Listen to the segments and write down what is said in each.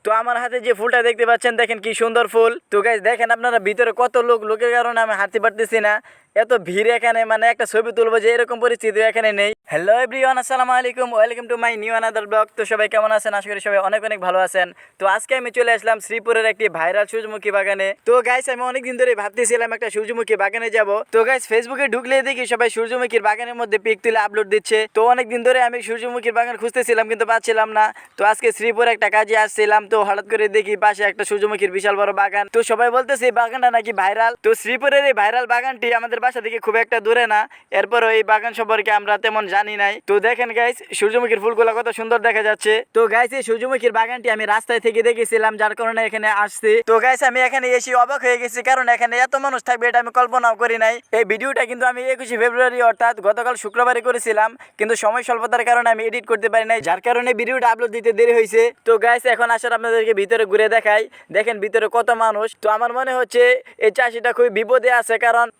তো আমার হাতে যে ফুলটা দেখতে পাচ্ছেন দেখেন কি সুন্দর ফুল। তো গাইস দেখেন আপনারা ভিতরে কত লোকের কারণে আমি হাঁটতে পারতেছি না, এত ভিড় এখানে, মানে একটা ছবি তুলবো যে এরকম পরিস্থিতি এখানে নেই। হ্যালো এভরিওয়ান, আসসালামু আলাইকুম, welcome to my new another blog. তো সবাই কেমন আছেন? আশা করি সবাই অনেক ভালো আছেন। তো আজকে আমি চলে আসলাম শ্রীপুরের একটি ভাইরাল সূর্যমুখী বাগানে। তো গাইস আমি অনেকদিন ধরে ভাবতেছিলাম একটা সূর্যমুখী বাগানে যাব। তো গাইস ফেসবুকে ঢুকলে দেখি সবাই সূর্যমুখীর বাগানের মধ্যে পিক তুলে আপলোড দিচ্ছে। তো অনেকদিন ধরে আমি সূর্যমুখীর বাগান খুঁজতেছিলাম কিন্তু পাচ্ছিলাম না। তো আজকে শ্রীপুরে একটা কাজে আসছিলাম, তো হঠাৎ করে দেখি পাশে একটা সূর্যমুখীর বিশাল বড় বাগান। তো সবাই বলতেছে এই বাগানটা নাকি ভাইরাল। তো শ্রীপুরের এই ভাইরাল বাগানটি আমাদের বাসা থেকে খুব একটা দূরে না, এরপর এই বাগান সম্পর্কে আমরা তেমন জানি নাই। তো দেখেন গাইস সূর্যমুখীর ফুলগুলো কত সুন্দর দেখা যাচ্ছে। তো গাইস এই সূর্যমুখীর বাগানটি আমি রাস্তায় থেকে দেখেছিলাম, যার কারণে এখানে আসছি। তো গাইস আমি এখানে এসে অবাক হয়ে গেছি, কারণ এখানে এত মানুষ থাকবে এটা আমি কল্পনাও করি নাই। এই ভিডিওটা কিন্তু আমি 21শে ফেব্রুয়ারি অর্থাৎ গতকাল শুক্রবারে করেছিলাম, কিন্তু সময় স্বল্পতার কারণে আমি এডিট করতে পারি নাই, যার কারণে ভিডিওটা আপলোড দিতে দেরি হয়েছে। তো গাইস এখন আসলে আপনাদেরকে ভিতরে ঘুরে দেখাই, দেখেন ভিতরে কত মানুষ। তো আমার মনে হচ্ছে এই চাষিটা খুবই বিপদে আছে,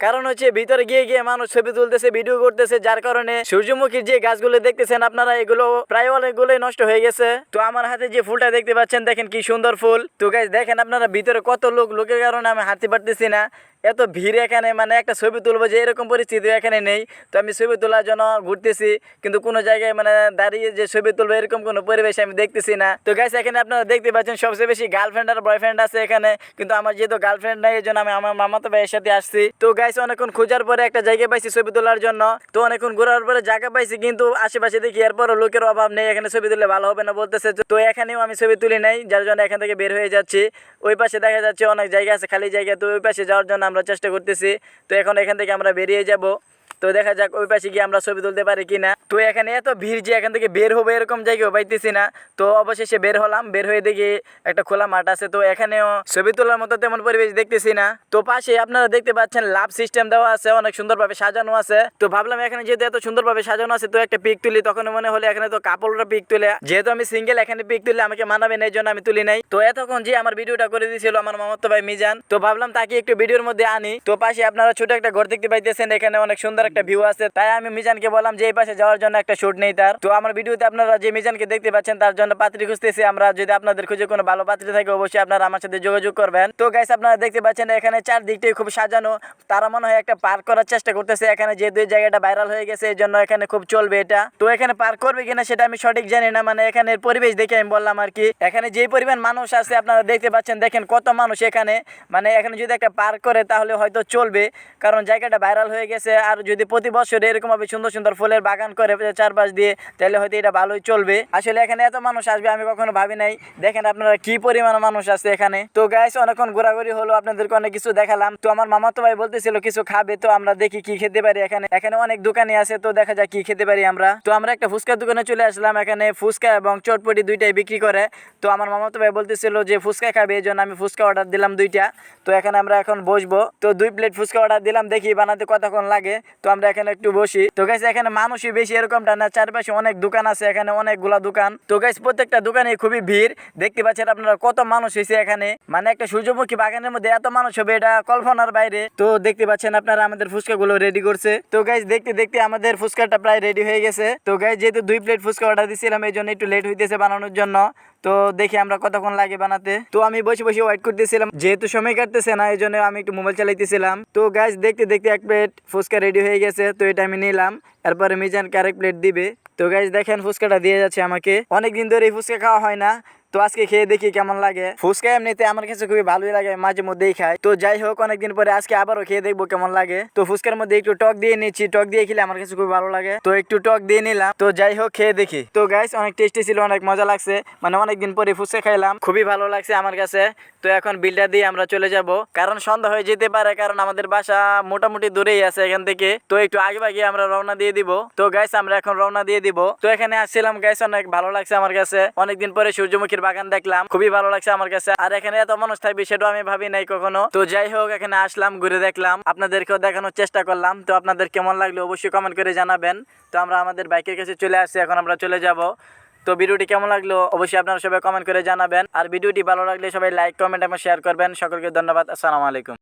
কারণ হচ্ছে ভিতরে গিয়ে মানুষ ছবি তুলতেছে, ভিডিও করতেছে, যার কারণে সূর্যমুখীর যে গাছগুলো দেখতেছেন আপনারা এগুলো প্রায় অনেকগুলোই নষ্ট হয়ে গেছে। তো আমার হাতে যে ফুলটা দেখতে পাচ্ছেন দেখেন কি সুন্দর ফুল। তো গাইস দেখেন আপনারা ভিতরে কত লোকের কারণে আমি হাঁটতে পারতেছি না, এত ভিড় এখানে, মানে একটা ছবি তুলবো যে এরকম পরিস্থিতি এখানে নেই। তো আমি ছবি তোলার জন্য ঘুরতেছি, কিন্তু কোনো জায়গায় মানে দাঁড়িয়ে যে ছবি তুলবো এরকম কোনো পরিবেশ আমি দেখতেছি না। তো গাইস এখানে আপনারা দেখতে পাচ্ছেন সবচেয়ে বেশি গার্লফ্রেন্ড আর বয়ফ্রেন্ড আছে এখানে, কিন্তু আমার যেহেতু গার্লফ্রেন্ড নাই এই জন্য আমি আমার মামাতো ভাইয়ের সাথে আসছি। তো গাইস অনেকক্ষণ খোঁজার পরে একটা জায়গা পাইছি ছবি তোলার জন্য। তো অনেকক্ষণ ঘোরার পরে জায়গা পাইছি, কিন্তু আশেপাশে দেখি এরপরও লোকের অভাব নেই, এখানে ছবি তুললে ভালো হবে না বলতেছে। তো এখানেও আমি ছবি তুলি নাই, যার জন্য এখান থেকে বের হয়ে যাচ্ছি। ওই পাশে দেখা যাচ্ছে অনেক জায়গা আছে খালি জায়গা, তো ওই পাশে যাওয়ার জন্য আমরা চেষ্টা করতেছি। তো এখন এখান থেকে আমরা বেরিয়ে যাব। তো দেখা যাক ওই পাশে গিয়ে আমরা ছবি তুলতে পারি কিনা। তো এখানে এত ভিড় যে এখান থেকে বের হবে এরকম জায়গাও পাইতেছি না। তো অবশেষে বের হলাম, বের হয়ে দেখি একটা খোলা মাঠ আছে। তো এখানেও ছবি তোলার মতো তেমন পরিবেশ দেখতেছি না। তো পাশে আপনারা দেখতে পাচ্ছেন লাভ সিস্টেম দেওয়া আছে, অনেক সুন্দরভাবে সাজানো আছে। তো ভাবলাম এখানে যেহেতু এত সুন্দরভাবে সাজানো আছে তো একটা পিক তুলি। তখন মনে হলো এখানে তো কাপড়রা পিক তুলে, যেহেতু আমি সিঙ্গেল এখানে পিক তুলে আমাকে মানাবে না, এই জন্য আমি তুলি নাই। তো এতক্ষণ যে আমার ভিডিওটা করে দিয়েছিল আমার মামাতো ভাই মিজান, তো ভাবলাম তাকে একটু ভিডিওর মধ্যে আনি। তো পাশে আপনারা ছোট একটা ঘর দেখতে পাইতেছেন, এখানে অনেক সুন্দর একটা ভিউ আছে। তাই আমি মিজানকে বললাম যে এই পাশে যাওয়ার জন্য একটা শুট নেই তার। তো আমার ভিডিওতে আপনারা যে মিজানকে দেখতে পাচ্ছেন তার জন্য পাত্রী খুঁজতেছি আমরা। যদি আপনাদের খুঁজে কোনো ভালো পাত্রী থাকে অবশ্যই আপনারা আমার সাথে যোগাযোগ করবেন। তো গাইস আপনারা দেখতে পাচ্ছেন এখানে চারদিকটাই খুব সাজানো, তারা মনে হয় একটা পার্ক করার চেষ্টা করতেছে এখানে, যেহেতু এই জায়গাটা ভাইরাল হয়ে গেছে এই জন্য এখানে খুব চলবে এটা। তো এখানে পার্ক করবে কিনা সেটা আমি সঠিক জানি না, মানে এখানের পরিবেশ দেখে আমি বললাম আর কি। এখানে যে পরিমাণ মানুষ আছে আপনারা দেখতে পাচ্ছেন, দেখেন কত মানুষ এখানে, মানে এখানে যদি একটা পার্ক করে তাহলে হয়তো চলবে, কারণ জায়গাটা ভাইরাল হয়ে গেছে। আর যদি প্রতি বছর এরকম ভাবে সুন্দর সুন্দর ফুলের বাগান করে চারপাশ দিয়ে তাহলে হয়তো এটা ভালোই চলবে। আসলে এখানে এত মানুষ আসবে আমি কখনো ভাবি নাই, দেখেন আপনারা কি পরিমাণ মানুষ আছে এখানে। তো গাইস অনেকক্ষণ ঘোরাঘুরি হলো, আপনাদেরকে অনেক কিছু দেখালাম। তো আমার মামাতো ভাই বলতেছিল কিছু খাবে, তো আমরা দেখি কি খেতে পারি। এখানে অনেক দোকানই আছে, তো দেখা যাক কি খেতে পারি আমরা। তো আমরা একটা ফুচকার দোকানে চলে আসলাম, এখানে ফুচকা এবং চটপটি দুইটাই বিক্রি করে। তো আমার মামাতো ভাই বলতেছিল যে ফুচকা খাবে, এই জন্য আমি ফুচকা অর্ডার দিলাম দুইটা। তো এখানে আমরা এখন বসবো। তো 2 প্লেট ফুচকা অর্ডার দিলাম, দেখি বানাতে কতক্ষণ লাগে। তো আমরা এখানে একটু বসি। তো গাইস এখানে মানুষই বেশি এরকমটা না, চারপাশে অনেক দোকান আছে, এখানে অনেকগুলা দোকান। তো গাইস প্রত্যেকটা দোকানে খুবই ভিড়, দেখতে পাচ্ছেন আপনারা কত মানুষ হয়েছে এখানে, মানে একটা সূর্যমুখী বাগানের মধ্যে এত মানুষ হবে এটা কল্পনার বাইরে। তো দেখতে পাচ্ছেন আপনারা আমাদের ফুচকা গুলো রেডি করছে। তো গাইস দেখতে দেখতে আমাদের ফুচকাটা প্রায় রেডি হয়ে গেছে। তো গাইস যেহেতু 2 প্লেট ফুচকা অর্ডার দিয়েছিলাম এই জন্য একটু লেট হইতেছে বানানোর জন্য। তো দেখি আমরা কতক্ষণ লাগে বানাতে। তো আমি বসে বসে ওয়েট করতেছিলাম, যেহেতু সময় কাটতেছে না এই জন্য আমি একটু মোবাইল চালাইতেছিলাম। তো গাইস দেখতে দেখতে 1 প্লেট ফুচকা রেডি হয়ে গেছে। তো এটা আমি নিলাম, এরপরে মিজানকে আরেক প্লেট দিবে। তো গাইস দেখেন ফুচকাটা দিয়ে যাচ্ছে আমাকে, অনেকদিন ধরে এই ফুচকা খাওয়া হয় না, তো আজকে খেয়ে দেখি কেমন লাগে। ফুচকা এমনিতে আমার কাছে খুবই ভালোই লাগে, মাঝে মধ্যেই খাই। তো যাই হোক অনেকদিন পরে আজকে আবারও খেয়ে দেখবো কেমন লাগে। তো ফুচকার মধ্যে একটু টক দিয়ে নিচ্ছি, টক দিয়ে খেলে আমার কাছে খুব ভালো লাগে, তো একটু টক দিয়ে নিলাম। তো যাই হোক খেয়ে দেখি। তো গাইস অনেক টেস্টি ছিল, অনেক মজা লাগছে, মানে অনেকদিন পরে ফুচকা খাইলাম, খুবই ভালো লাগছে আমার কাছে। তো এখন বিলটা দিয়ে আমরা চলে যাব, কারণ সন্ধ্যা হয়ে যেতে পারে, কারণ আমাদের বাসা মোটামুটি দূরেই আছে এখান থেকে। তো একটু আগে ভাগে আমরা রওনা দিয়ে দিব। তো গাইস আমরা এখন রওনা দিয়ে দিব। তো এখানে আসছিলাম গাইস, অনেক ভালো লাগছে আমার কাছে, অনেকদিন পরে সূর্যমুখীর বাগান দেখলাম, খুবই ভালো লাগছে আমার কাছে। আর এখানে এত মানুষ থাকবে সেটাও আমি ভাবি নাই কখনো। তো যাই হোক এখানে আসলাম, ঘুরে দেখলাম, আপনাদেরকেও দেখানোর চেষ্টা করলাম। তো আপনাদের কেমন লাগলো অবশ্যই কমেন্ট করে জানাবেন। তো আমরা আমাদের বাইকের কাছে চলে আসছি, এখন আমরা চলে যাব। তো ভিডিওটি কেমন লাগলো অবশ্যই আপনারা সবাই কমেন্ট করে জানাবেন। আর ভিডিওটি ভালো লাগলে সবাই লাইক কমেন্ট এবং শেয়ার করবেন। সকলকে ধন্যবাদ। আসসালামু আলাইকুম।